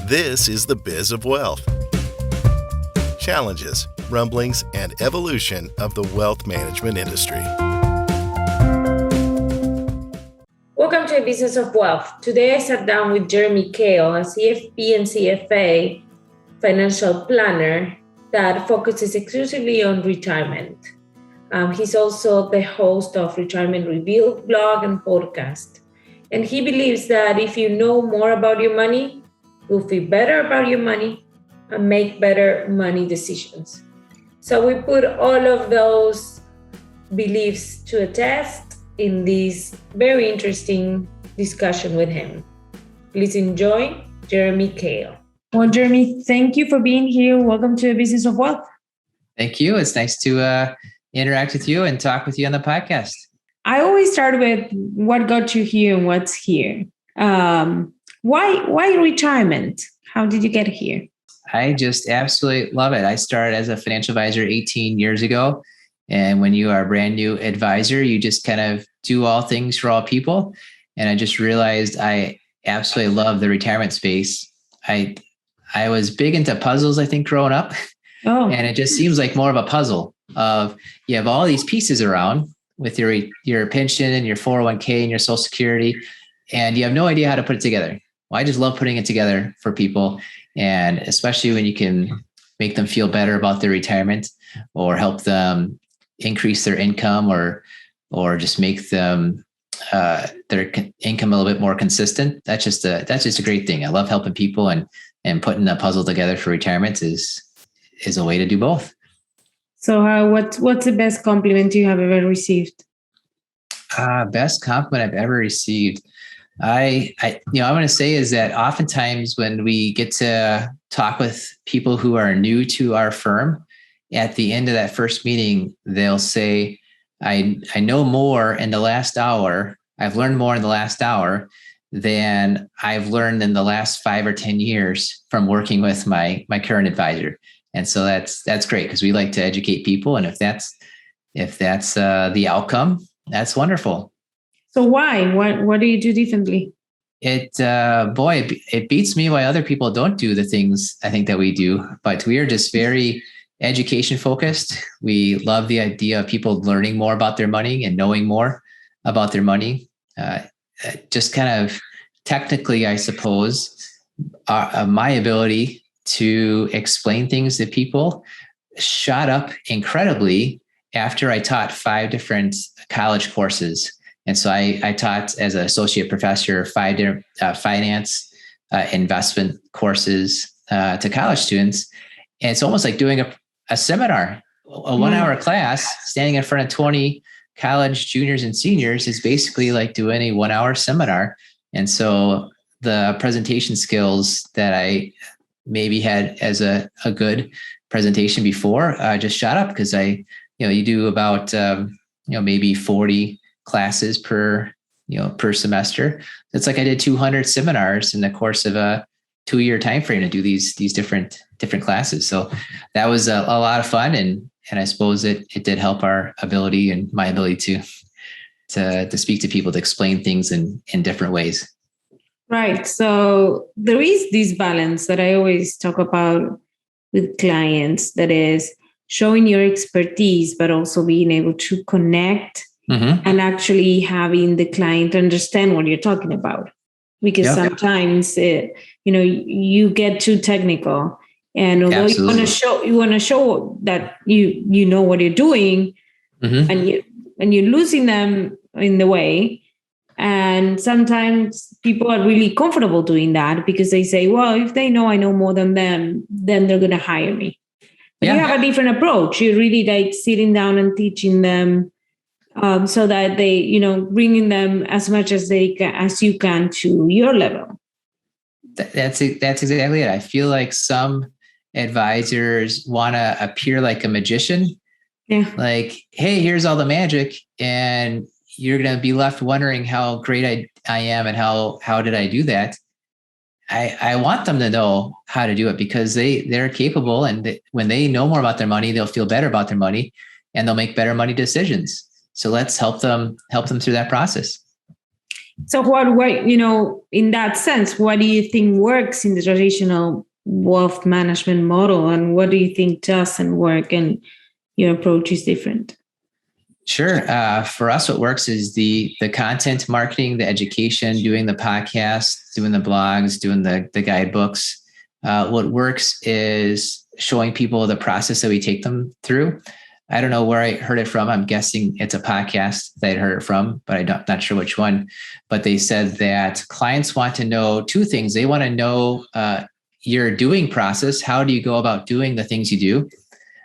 This is the Biz of Wealth. Challenges, rumblings, and evolution of the wealth management industry. Welcome to a Business of Wealth. Today I sat down with Jeremy Keil, a CFP and CFA financial planner that focuses exclusively on retirement. He's also the host of Retirement Review blog and podcast. And he believes that if you know more about your money, you'll feel better about your money and make better money decisions. So we put all of those beliefs to a test in this very interesting discussion with him. Please enjoy Jeremy Keil. Well, Jeremy, thank you for being here. Welcome to the Business of Wealth. Thank you. It's nice to interact with you and talk with you on the podcast. I always start with what got you here and what's here. Why retirement? How did you get here? I just absolutely love it. I started as a financial advisor 18 years ago. And when you are a brand new advisor, you just kind of do all things for all people. And I just realized I absolutely love the retirement space. I was big into puzzles, I think, growing up. Oh. And it just seems like more of a puzzle of you have all these pieces around with your pension and your 401k and your Social Security, and you have no idea how to put it together. Well, I just love putting it together for people. And especially when you can make them feel better about their retirement or help them increase their income or just make them their income a little bit more consistent. That's just a great thing. I love helping people, and putting a puzzle together for retirement is a way to do both. So what's the best compliment you have ever received? Best compliment I've ever received. I want to say is that oftentimes when we get to talk with people who are new to our firm, at the end of that first meeting, they'll say, I know more in the last hour. I've learned more in the last hour than I've learned in the last 5 or 10 years from working with my current advisor. And so that's great because we like to educate people. And if that's the outcome, that's wonderful. So why? What do you do differently? It beats me why other people don't do the things I think that we do. But we are just very education focused. We love the idea of people learning more about their money and knowing more about their money. Just kind of technically, I suppose, my ability to explain things to people shot up incredibly after I taught 5 different college courses. And so I taught as an associate professor 5 different finance, investment courses to college students. And it's almost like doing a seminar, a 1-hour class, standing in front of 20 college juniors and seniors is basically like doing a 1-hour seminar. And so the presentation skills that I maybe had as a good presentation before just shot up because you do about maybe 40 classes per semester. It's like I did 200 seminars in the course of a 2-year time frame to do these different classes. So that was a lot of fun, and I suppose it did help our ability and my ability to speak to people, to explain things in different ways. Right. So there is this balance that I always talk about with clients, that is showing your expertise, but also being able to connect and actually having the client understand what you're talking about. Because sometimes, you get too technical, and although Absolutely. you want to show that you know what you're doing, and you're losing them in the way. And sometimes people are really comfortable doing that because they say, well, if they know I know more than them, then they're going to hire me. But you have a different approach. You're really like sitting down and teaching them so that they, bringing them as much as you can to your level. That's exactly it. I feel like some advisors want to appear like a magician. Yeah. Like, hey, here's all the magic. And you're going to be left wondering how great I am and how did I do that? I want them to know how to do it because they're capable, and when they know more about their money, they'll feel better about their money and they'll make better money decisions. So let's help them through that process. So in that sense, what do you think works in the traditional wealth management model, and what do you think doesn't work and your approach is different? Sure. For us, what works is the content marketing, the education, doing the podcast, doing the blogs, doing the guidebooks. What works is showing people the process that we take them through. I don't know where I heard it from. I'm guessing it's a podcast that I heard it from, but I'm not sure which one. But they said that clients want to know two things. They want to know your doing process. How do you go about doing the things you do?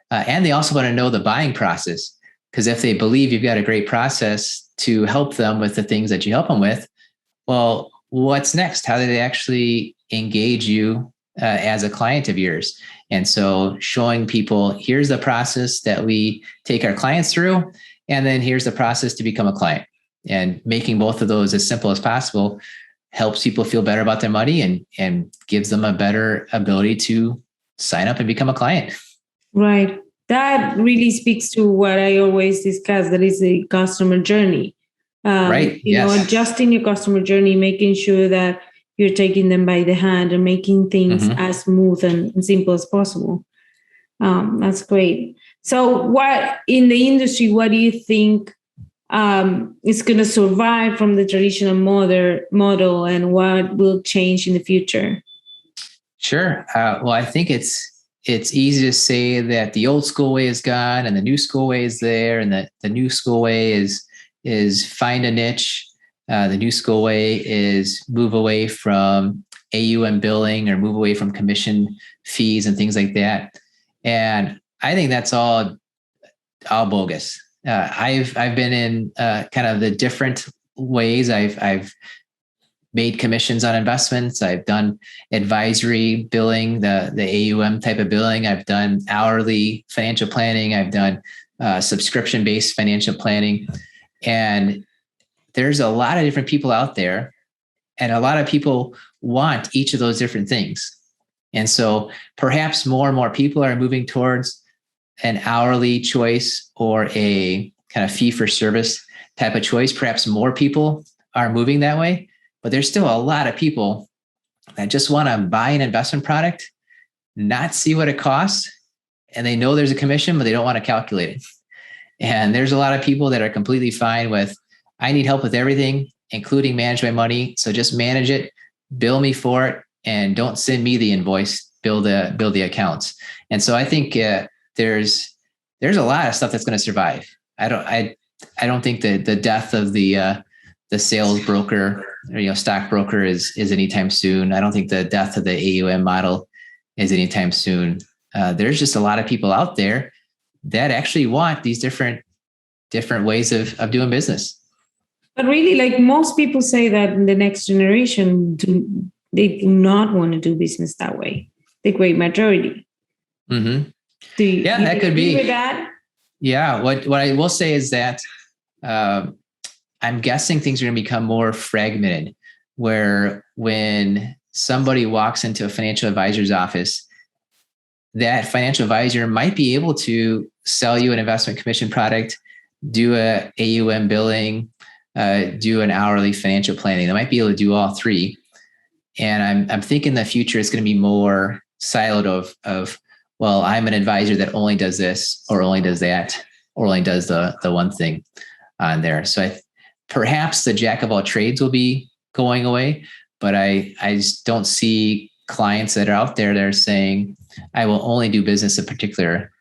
And they also want to know the buying process. Because if they believe you've got a great process to help them with the things that you help them with, well, what's next? How do they actually engage you as a client of yours? And so showing people, here's the process that we take our clients through, and then here's the process to become a client. And making both of those as simple as possible helps people feel better about their money and gives them a better ability to sign up and become a client. Right. That really speaks to what I always discuss, that is the customer journey. Right. Adjusting your customer journey, making sure that you're taking them by the hand and making things as smooth and simple as possible. That's great. So what in the industry, what do you think is going to survive from the traditional model and what will change in the future? Sure. Well, I think it's easy to say that the old school way is gone and the new school way is there, and that the new school way is find a niche. The new school way is move away from AUM billing or move away from commission fees and things like that. And I think that's all bogus. I've been in kind of the different ways. I've made commissions on investments. I've done advisory billing, the AUM type of billing. I've done hourly financial planning. I've done subscription-based financial planning. And there's a lot of different people out there, and a lot of people want each of those different things. And so perhaps more and more people are moving towards an hourly choice or a kind of fee for service type of choice. Perhaps more people are moving that way. But there's still a lot of people that just want to buy an investment product, not see what it costs, and they know there's a commission, but they don't want to calculate it. And there's a lot of people that are completely fine with, I need help with everything, including manage my money. So just manage it, bill me for it, and don't send me the invoice, bill the accounts. And so I think there's a lot of stuff that's going to survive. I don't think that the death of the sales broker or stockbroker is anytime soon. I don't think the death of the AUM model is anytime soon. There's just a lot of people out there that actually want these different ways of doing business. But really, like most people say that in the next generation, they do not want to do business that way. The great majority. Mm-hmm. That could be. With that? Yeah. What I will say is that I'm guessing things are going to become more fragmented, where when somebody walks into a financial advisor's office, that financial advisor might be able to sell you an investment commission product, do a AUM billing, do an hourly financial planning. They might be able to do all three. And I'm thinking the future is going to be more siloed of, well, I'm an advisor that only does this or only does that or only does the one thing on there. So perhaps the jack of all trades will be going away, but I just don't see clients that are out there that are saying, I will only do business a particular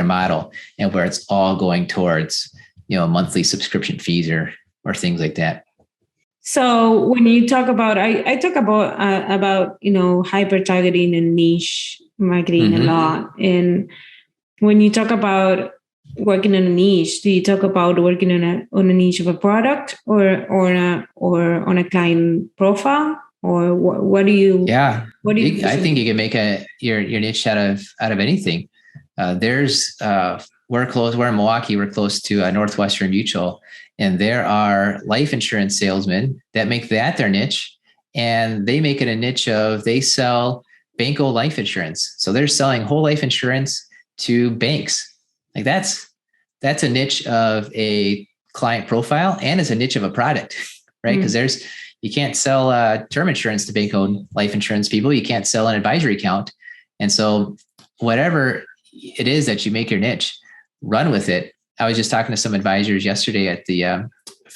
model, and where it's all going towards, monthly subscription fees or things like that. So when you talk about, I talk about hyper targeting and niche marketing a lot. And when you talk about working on a niche, do you talk about working on a niche of a product or on a client profile, or what do you? Yeah, what do you? I think you can make your niche out of anything. We're in Milwaukee. We're close to Northwestern Mutual. And there are life insurance salesmen that make that their niche, and they make it a niche of, they sell bank-owned life insurance. So they're selling whole life insurance to banks. Like that's a niche of a client profile, and it's a niche of a product, right? Because you can't sell term insurance to bank-owned life insurance people. You can't sell an advisory account. And so whatever it is that you make your niche, run with it. I was just talking to some advisors yesterday at the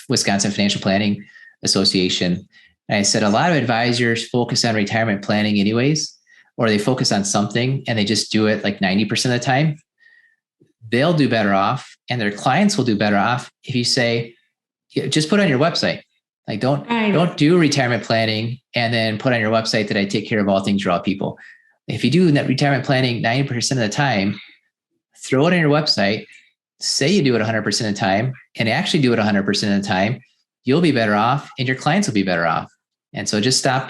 Wisconsin Financial Planning Association. And I said, a lot of advisors focus on retirement planning anyways, or they focus on something and they just do it like 90% of the time. They'll do better off and their clients will do better off if you say, just put on your website. Like don't do retirement planning and then put on your website that I take care of all things for all people. If you do that retirement planning 90% of the time, throw it on your website, say you do it 100% of the time and actually do it 100% of the time, you'll be better off and your clients will be better off. And so just stop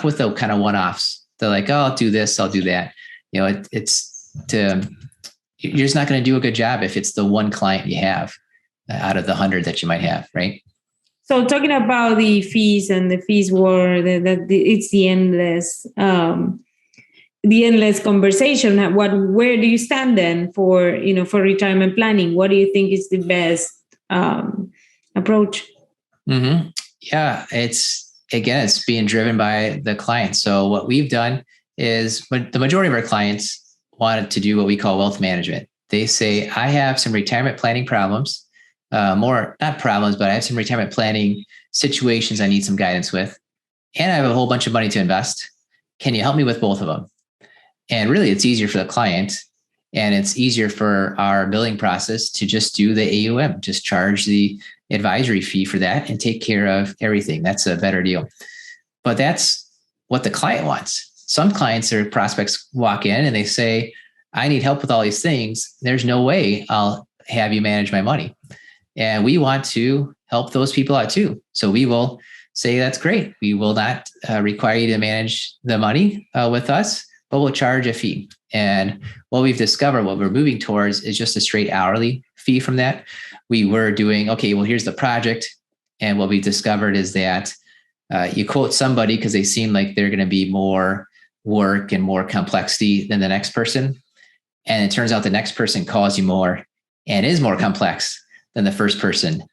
with the kind of one-offs. They're like, oh, I'll do this, I'll do that. You're just not going to do a good job if it's the one client you have out of the 100 that you might have, right? So talking about the fees and the fees war, it's the endless conversation. Where do you stand then for retirement planning? What do you think is the best approach? Mm-hmm. Yeah, it's being driven by the client. So what we've done is when the majority of our clients wanted to do what we call wealth management. They say, I have some retirement planning problems, not problems, but I have some retirement planning situations I need some guidance with. And I have a whole bunch of money to invest. Can you help me with both of them? And really, it's easier for the client and it's easier for our billing process to just do the AUM, just charge the advisory fee for that and take care of everything. That's a better deal. But that's what the client wants. Some clients or prospects walk in and they say, I need help with all these things. There's no way I'll have you manage my money. And we want to help those people out too. So we will say, that's great. We will not require you to manage the money with us, but we'll charge a fee. And what we've discovered, what we're moving towards is just a straight hourly fee from that. We were doing, okay, well, here's the project. And what we discovered is that you quote somebody because they seem like they're going to be more work and more complexity than the next person. And it turns out the next person calls you more and is more complex than the first person.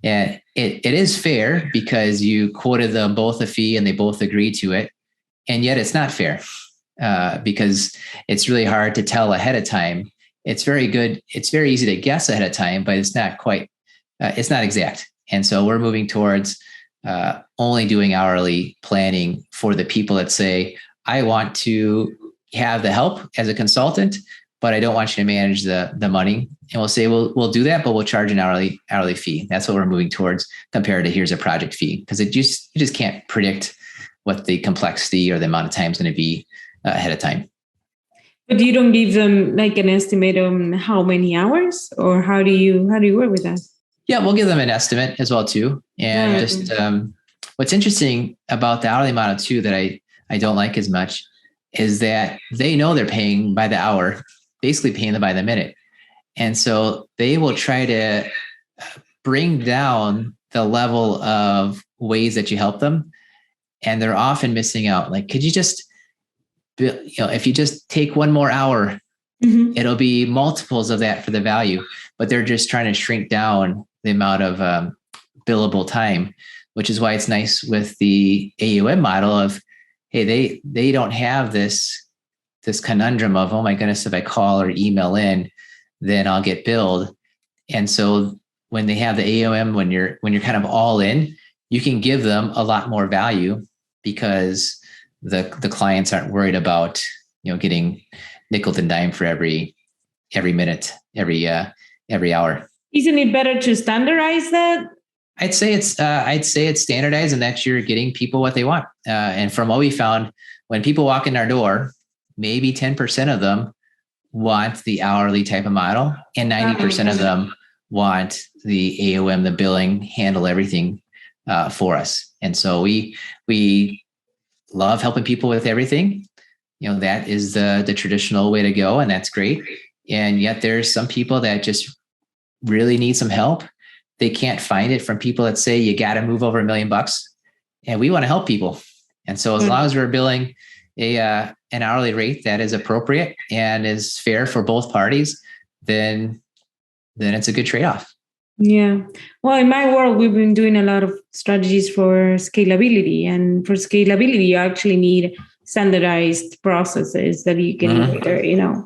And it is fair because you quoted them both a fee and they both agreed to it. And yet it's not fair because it's really hard to tell ahead of time. It's very good. It's very easy to guess ahead of time, but it's not quite, it's not exact. And so we're moving towards only doing hourly planning for the people that say, I want to have the help as a consultant, but I don't want you to manage the money. And we'll say, we'll do that, but we'll charge an hourly fee. That's what we're moving towards compared to here's a project fee. Because you just can't predict what the complexity or the amount of time is going to be ahead of time. But you don't give them like an estimate on how many hours, or how do you work with that? Yeah, we'll give them an estimate as well too. And just what's interesting about the hourly model too that I don't like as much is that they know they're paying by the hour, basically paying them by the minute. And so they will try to bring down the level of ways that you help them. And they're often missing out. Like, could you just, if you just take one more hour, it'll be multiples of that for the value, but they're just trying to shrink down the amount of billable time, which is why it's nice with the AUM model of, hey, they don't have this conundrum of, oh my goodness, if I call or email in, then I'll get billed. And so when they have the AUM, when you're kind of all in, you can give them a lot more value because the clients aren't worried about, getting nickel and dime for every minute, every hour. Isn't it better to standardize that? I'd say it's standardized and that you're getting people what they want. And from what we found, when people walk in our door, maybe 10% of them want the hourly type of model and 90% of them want the AUM, the billing, handle everything for us. And so we love helping people with everything. That is the traditional way to go, and that's great. And yet there's some people that just really need some help. They can't find it from people that say, you got to move over $1 million. And we want to help people. And so as long as we're billing an hourly rate that is appropriate and is fair for both parties, then it's a good trade-off. Yeah. Well, in my world, we've been doing a lot of strategies for scalability. And for scalability, you actually need standardized processes that you can Mhm. either,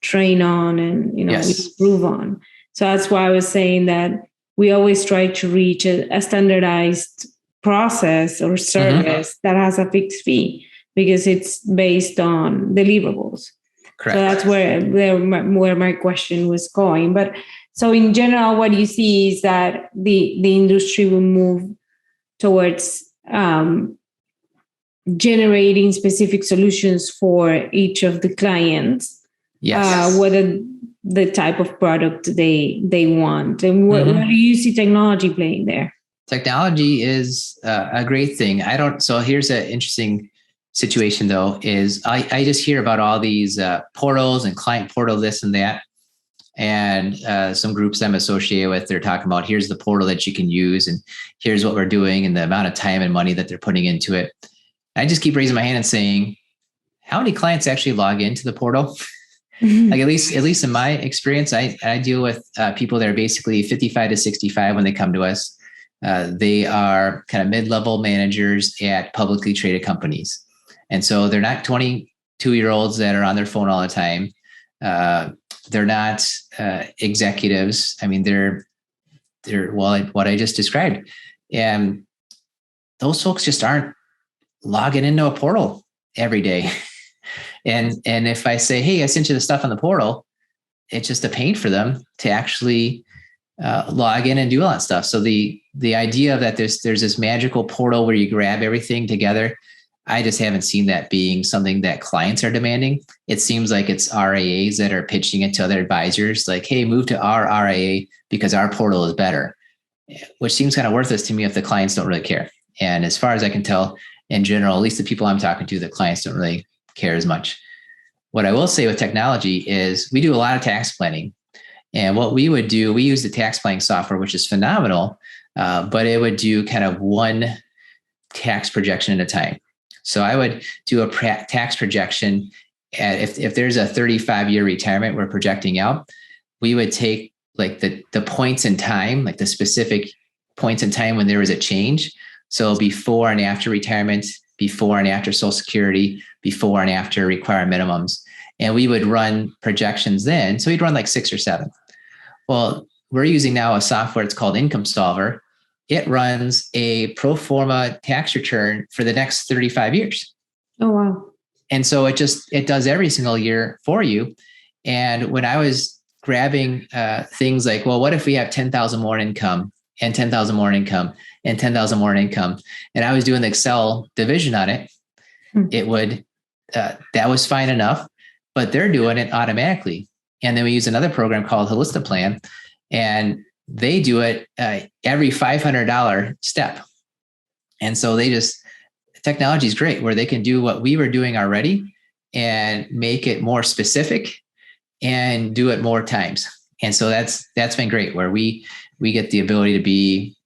train on and, Yes. improve on. So that's why I was saying that we always try to reach a standardized process or Mhm. service that has a fixed fee because it's based on deliverables. So Correct. that's where my question was going. But so in general, what you see is that the industry will move towards generating specific solutions for each of the clients, Yes. whether the type of product they want, and where do Mhm. you see technology playing there? Technology is a great thing. So here's an interesting situation though, is I just hear about all these portals and client portal, this and that. And some groups I'm associated with, they're talking about here's the portal that you can use and here's what we're doing and the amount of time and money that they're putting into it. I just keep raising my hand and saying, how many clients actually log into the portal? Like at least in my experience, I deal with people that are basically 55 to 65 when they come to us. They are kind of mid-level managers at publicly traded companies. And so they're not 22-year-olds that are on their phone all the time. They're not executives. I mean, they're what I just described. And those folks just aren't logging into a portal every day. And if I say, hey, I sent you the stuff on the portal, it's just a pain for them to actually log in and do all that stuff. So the idea that there's this magical portal where you grab everything together, I just haven't seen that being something that clients are demanding. It seems like it's RAAs that are pitching it to other advisors, like, hey, move to our RAA because our portal is better, which seems kind of worthless to me if the clients don't really care. And as far as I can tell, in general, at least the people I'm talking to, the clients don't really care as much. What I will say with technology is we do a lot of tax planning. And what we would do, we use the tax planning software, which is phenomenal, but it would do kind of one tax projection at a time. So I would do a tax projection. If there's a 35-year retirement we're projecting out, we would take like the points in time, like the specific points in time when there was a change. So before and after retirement, before and after Social Security, before and after required minimums. And we would run projections then. So we'd run like 6 or 7. Well, we're using now a software, it's called Income Solver. It runs a pro forma tax return for the next 35 years. Oh, wow. And so it does every single year for you. And when I was grabbing things like, well, what if we have 10,000 more in income and 10,000 more in income and 10,000 more in income? And I was doing the Excel division on it. It would, that was fine enough, but they're doing it automatically. And then we use another program called Holistiplan, and they do it every $500 step. And so technology is great where they can do what we were doing already and make it more specific and do it more times. And so that's been great where we get the ability to be,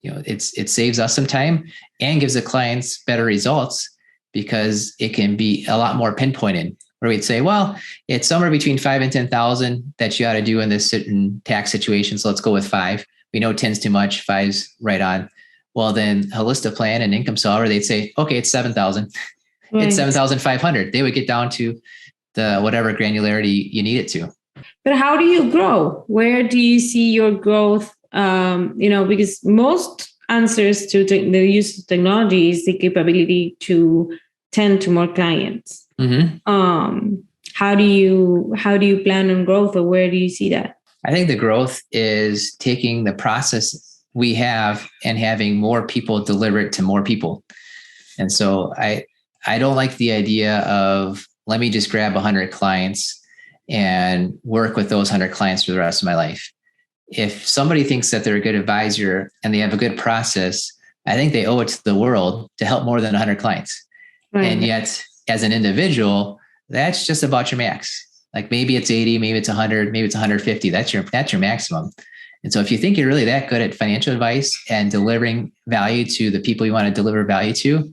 it saves us some time and gives the clients better results because it can be a lot more pinpointed where we'd say, well, it's somewhere between 5 and 10,000 that you ought to do in this certain tax situation. So let's go with 5. We know 10's too much, 5's right on. Well, then Holistiplan and Income Solver, they'd say, okay, it's 7,000. Right. It's 7,500. They would get down to the whatever granularity you need it to. But how do you grow? Where do you see your growth? Because most answers to the use of technology is the capability to tend to more clients. Mm-hmm. How do you plan on growth, or where do you see that? I think the growth is taking the process we have and having more people deliver it to more people. And so I don't like the idea of let me just grab 100 clients and work with those 100 clients for the rest of my life. If somebody thinks that they're a good advisor and they have a good process, I think they owe it to the world to help more than 100 clients. Right. And yet, as an individual, that's just about your max. Like maybe it's 80, maybe it's 100, maybe it's 150. That's your maximum. And so if you think you're really that good at financial advice and delivering value to the people you want to deliver value to,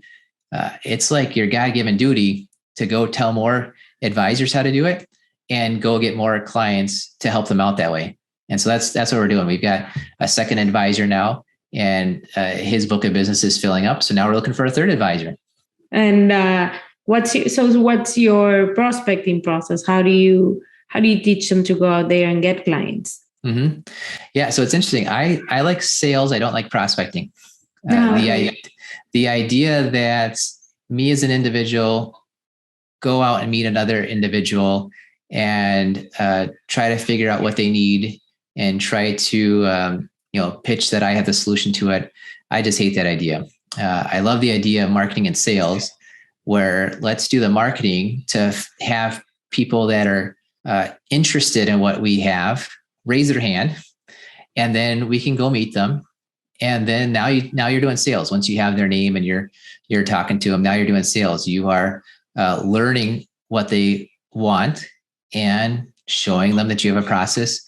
it's like your God-given duty to go tell more advisors how to do it and go get more clients to help them out that way. And so that's what we're doing. We've got a second advisor now, and his book of business is filling up. So now we're looking for a third advisor. And what's your prospecting process? How do you teach them to go out there and get clients? Mm-hmm. Yeah, so it's interesting. I like sales. I don't like prospecting. The idea that me as an individual go out and meet another individual and try to figure out what they need and try to pitch that I have the solution to it. I just hate that idea. I love the idea of marketing and sales, where let's do the marketing to have people that are interested in what we have raise their hand, and then we can go meet them. And then now you're doing sales. Once you have their name and you're talking to them, now you're doing sales. You are learning what they want and showing them that you have a process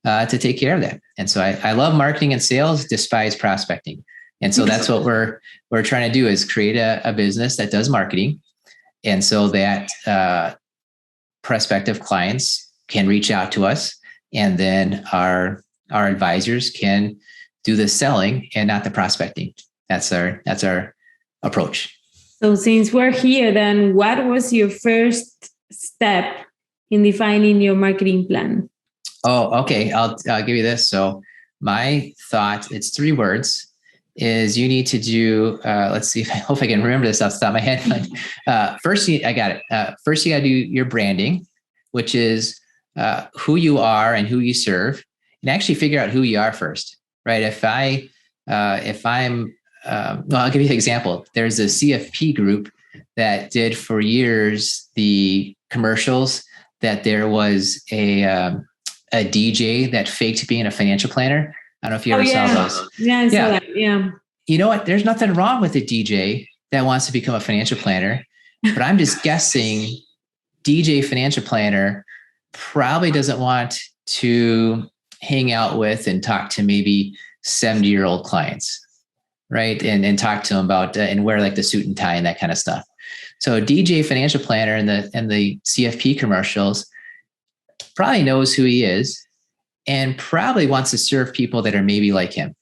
to take care of that. And so I love marketing and sales, despise prospecting. And so that's what we're trying to do, is create a business that does marketing. And so that prospective clients can reach out to us, and then our advisors can do the selling and not the prospecting. That's our approach. So since we're here, then what was your first step in defining your marketing plan? Oh, okay. I'll give you this. So my thought, it's 3 words, is you need to do, let's see if I hope I can remember this off the top of my head. First, I got it. First, you got to do your branding, which is who you are and who you serve, and actually figure out who you are first, right? I'll give you an example. There's a CFP group that did for years the commercials that there was a DJ that faked being a financial planner. I don't know if you ever saw those. Yeah, I saw that. Yeah. You know what? There's nothing wrong with a DJ that wants to become a financial planner, but I'm just guessing DJ financial planner probably doesn't want to hang out with and talk to maybe 70-year-old clients, right? And talk to them about and wear like the suit and tie and that kind of stuff. So DJ financial planner and the CFP commercials probably knows who he is and probably wants to serve people that are maybe like him.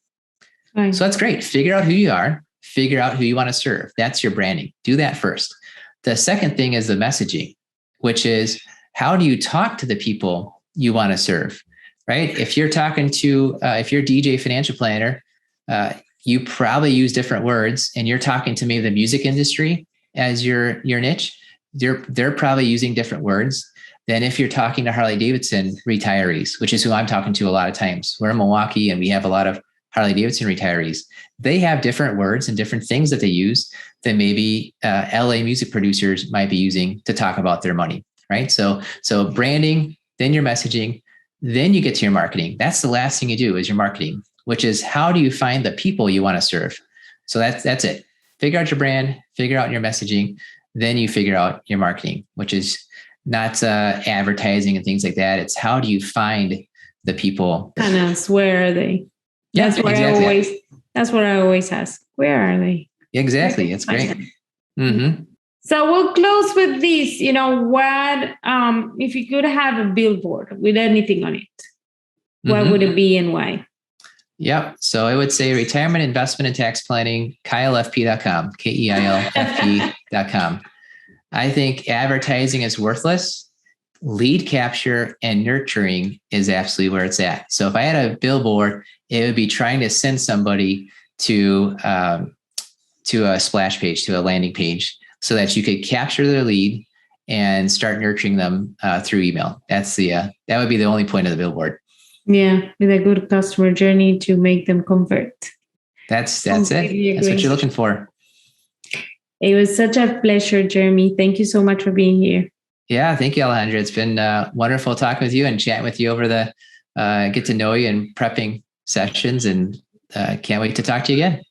Right. So that's great. Figure out who you are, figure out who you want to serve. That's your branding. Do that first. The second thing is the messaging, which is how do you talk to the people you want to serve, right? If you're talking to, if you're DJ financial planner, you probably use different words, and you're talking to maybe the music industry as your niche. They're probably using different words than if you're talking to Harley Davidson retirees, which is who I'm talking to a lot of times. We're in Milwaukee and we have a lot of Harley Davidson retirees. They have different words and different things that they use than maybe LA music producers might be using to talk about their money, right? So branding, then your messaging, then you get to your marketing. That's the last thing you do is your marketing, which is how do you find the people you want to serve? So that's it. Figure out your brand, figure out your messaging, then you figure out your marketing, which is not advertising and things like that. It's how do you find the people? And where are they? Yeah, that's what exactly. That's what I always ask. Where are they? Exactly. It's great. Mm-hmm. So we'll close with this. You know, what if you could have a billboard with anything on it, what would it be and why? Yep. So I would say retirement, investment, and tax planning, KeilFP.com, KeilFP.com. I think advertising is worthless. Lead capture and nurturing is absolutely where it's at. So if I had a billboard, it would be trying to send somebody to a splash page, to a landing page, so that you could capture their lead and start nurturing them through email. That's that would be the only point of the billboard. Yeah, with a good customer journey to make them convert. That's it. That's what you're looking for. It was such a pleasure, Jeremy. Thank you so much for being here. Yeah, thank you, Alejandra. It's been wonderful talking with you and chatting with you over the get to know you and prepping sessions, and can't wait to talk to you again.